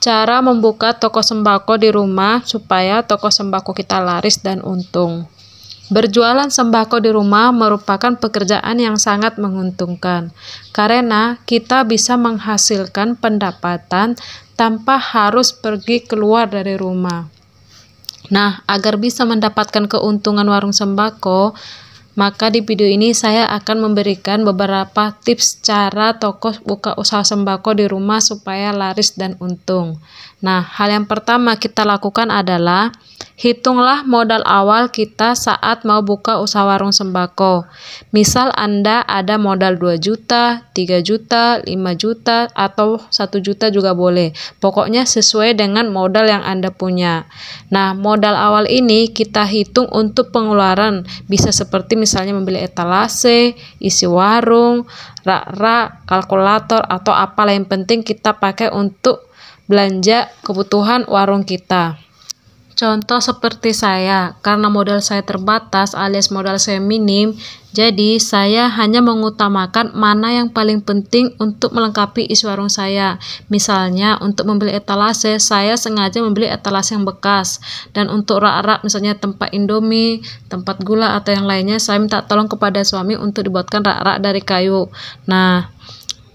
Cara membuka toko sembako di rumah supaya toko sembako kita laris dan untung. Berjualan sembako di rumah merupakan pekerjaan yang sangat menguntungkan karena kita bisa menghasilkan pendapatan tanpa harus pergi keluar dari rumah. Nah, agar bisa mendapatkan keuntungan warung sembako, maka di video ini saya akan memberikan beberapa tips cara toko buka usaha sembako di rumah supaya laris dan untung. Nah, hal yang pertama kita lakukan adalah hitunglah modal awal kita saat mau buka usaha warung sembako. Misal Anda ada modal 2 juta, 3 juta, 5 juta, atau 1 juta juga boleh. Pokoknya sesuai dengan modal yang Anda punya. Nah, modal awal ini kita hitung untuk pengeluaran. Bisa seperti misalnya membeli etalase, isi warung, rak-rak, kalkulator, atau apalah yang penting kita pakai untuk belanja kebutuhan warung kita. Contoh seperti saya, karena modal saya terbatas alias modal saya minim, jadi saya hanya mengutamakan mana yang paling penting untuk melengkapi isi warung saya. Misalnya untuk membeli etalase, saya sengaja membeli etalase yang bekas. Dan untuk rak-rak misalnya tempat Indomie, tempat gula atau yang lainnya, saya minta tolong kepada suami untuk dibuatkan rak-rak dari kayu. Nah,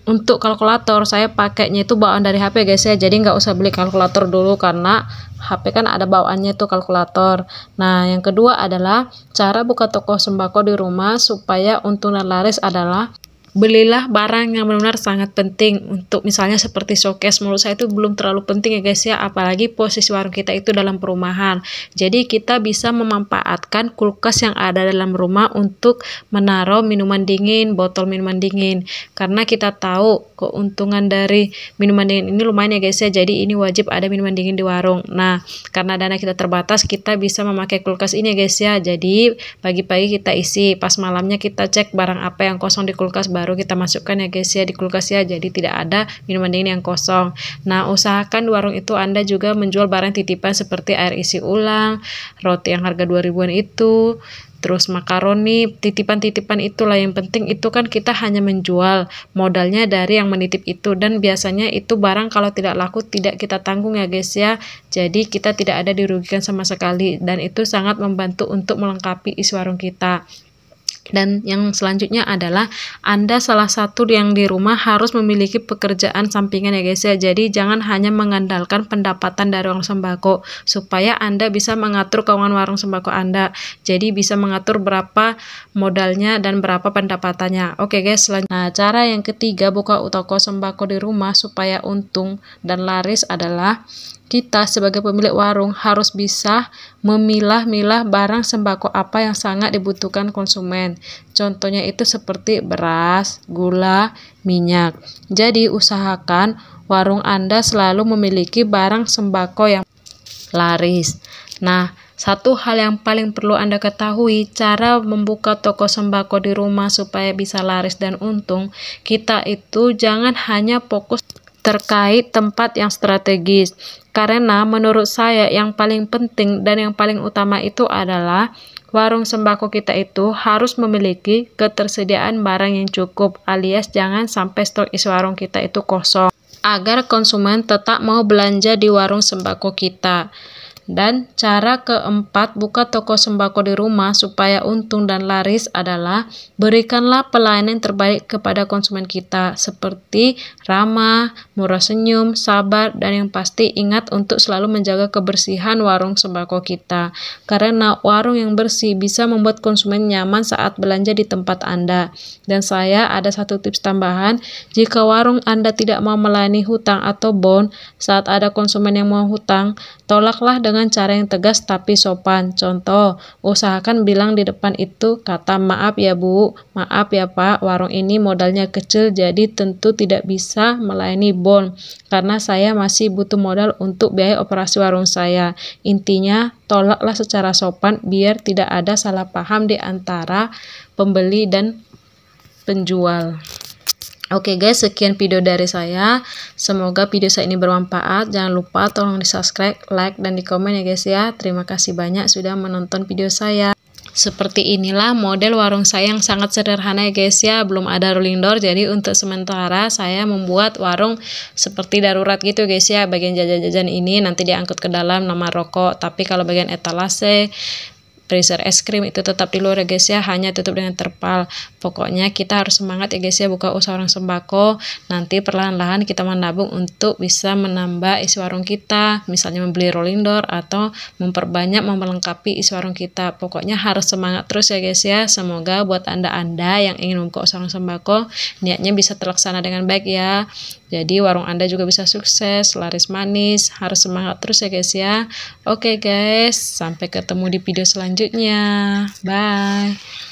untuk kalkulator saya pakainya itu bawaan dari HP guys ya, jadi nggak usah beli kalkulator dulu karena HP kan ada bawaannya itu kalkulator. Nah, yang kedua adalah cara buka toko sembako di rumah supaya untung dan laris adalah belilah barang yang benar-benar sangat penting. Untuk misalnya seperti showcase, menurut saya itu belum terlalu penting ya guys ya, apalagi posisi warung kita itu dalam perumahan. Jadi kita bisa memanfaatkan kulkas yang ada dalam rumah untuk menaruh minuman dingin, botol minuman dingin. Karena kita tahu keuntungan dari minuman dingin ini lumayan ya guys ya, jadi ini wajib ada minuman dingin di warung. Nah, karena dana kita terbatas, kita bisa memakai kulkas ini ya guys ya. Jadi pagi-pagi kita isi, pas malamnya kita cek barang apa yang kosong di kulkas, baru kita masukkan ya guys ya di kulkas ya, jadi tidak ada minuman dingin yang kosong. Nah, usahakan di warung itu Anda juga menjual barang titipan seperti air isi ulang, roti yang harga 2000-an itu, terus makaroni, titipan-titipan itulah yang penting. Itu kan kita hanya menjual, modalnya dari yang menitip itu, dan biasanya itu barang kalau tidak laku tidak kita tanggung ya guys ya, jadi kita tidak ada dirugikan sama sekali, dan itu sangat membantu untuk melengkapi isi warung kita. Dan yang selanjutnya adalah Anda salah satu yang di rumah harus memiliki pekerjaan sampingan ya guys ya. Jadi jangan hanya mengandalkan pendapatan dari warung sembako, supaya Anda bisa mengatur keuangan warung sembako Anda. Jadi bisa mengatur berapa modalnya dan berapa pendapatannya. Oke guys, nah cara yang ketiga buka toko sembako di rumah supaya untung dan laris adalah kita sebagai pemilik warung harus bisa memilah-milah barang sembako apa yang sangat dibutuhkan konsumen. Contohnya itu seperti beras, gula, minyak. Jadi usahakan warung Anda selalu memiliki barang sembako yang laris. Nah, satu hal yang paling perlu Anda ketahui, cara membuka toko sembako di rumah supaya bisa laris dan untung, kita itu jangan hanya fokus terkait tempat yang strategis. Karena menurut saya yang paling penting dan yang paling utama itu adalah warung sembako kita itu harus memiliki ketersediaan barang yang cukup, alias jangan sampai stok isi warung kita itu kosong, agar konsumen tetap mau belanja di warung sembako kita. Dan cara keempat buka toko sembako di rumah supaya untung dan laris adalah berikanlah pelayanan terbaik kepada konsumen kita, seperti ramah, murah senyum, sabar, dan yang pasti ingat untuk selalu menjaga kebersihan warung sembako kita. Karena warung yang bersih bisa membuat konsumen nyaman saat belanja di tempat Anda. Dan saya ada satu tips tambahan, jika warung Anda tidak mau melayani hutang atau bon saat ada konsumen yang mau hutang, tolaklah dengan cara yang tegas tapi sopan. Contoh, usahakan bilang di depan itu kata maaf ya Bu, maaf ya Pak, warung ini modalnya kecil jadi tentu tidak bisa melayani bon karena saya masih butuh modal untuk biaya operasi warung saya. Intinya tolaklah secara sopan biar tidak ada salah paham di antara pembeli dan penjual. Oke guys, sekian video dari saya. Semoga video saya ini bermanfaat. Jangan lupa tolong di subscribe, like, dan di komen ya guys ya. Terima kasih banyak sudah menonton video saya. Seperti inilah model warung saya yang sangat sederhana ya guys ya, belum ada rolling door. Jadi untuk sementara saya membuat warung seperti darurat gitu guys ya. Bagian jajan-jajan ini nanti diangkut ke dalam nama rokok, tapi kalau bagian etalase, freezer es krim itu tetap di luar ya guys ya, hanya tutup dengan terpal. Pokoknya kita harus semangat ya guys ya buka usaha warung sembako. Nanti perlahan-lahan kita menabung untuk bisa menambah isi warung kita, misalnya membeli rolling door atau memperbanyak melengkapi isi warung kita. Pokoknya harus semangat terus ya guys ya. Semoga buat anda-anda yang ingin membuka usaha warung sembako, niatnya bisa terlaksana dengan baik ya. Jadi warung Anda juga bisa sukses, laris manis, harus semangat terus ya guys ya. Oke guys, sampai ketemu di video selanjutnya. Bye.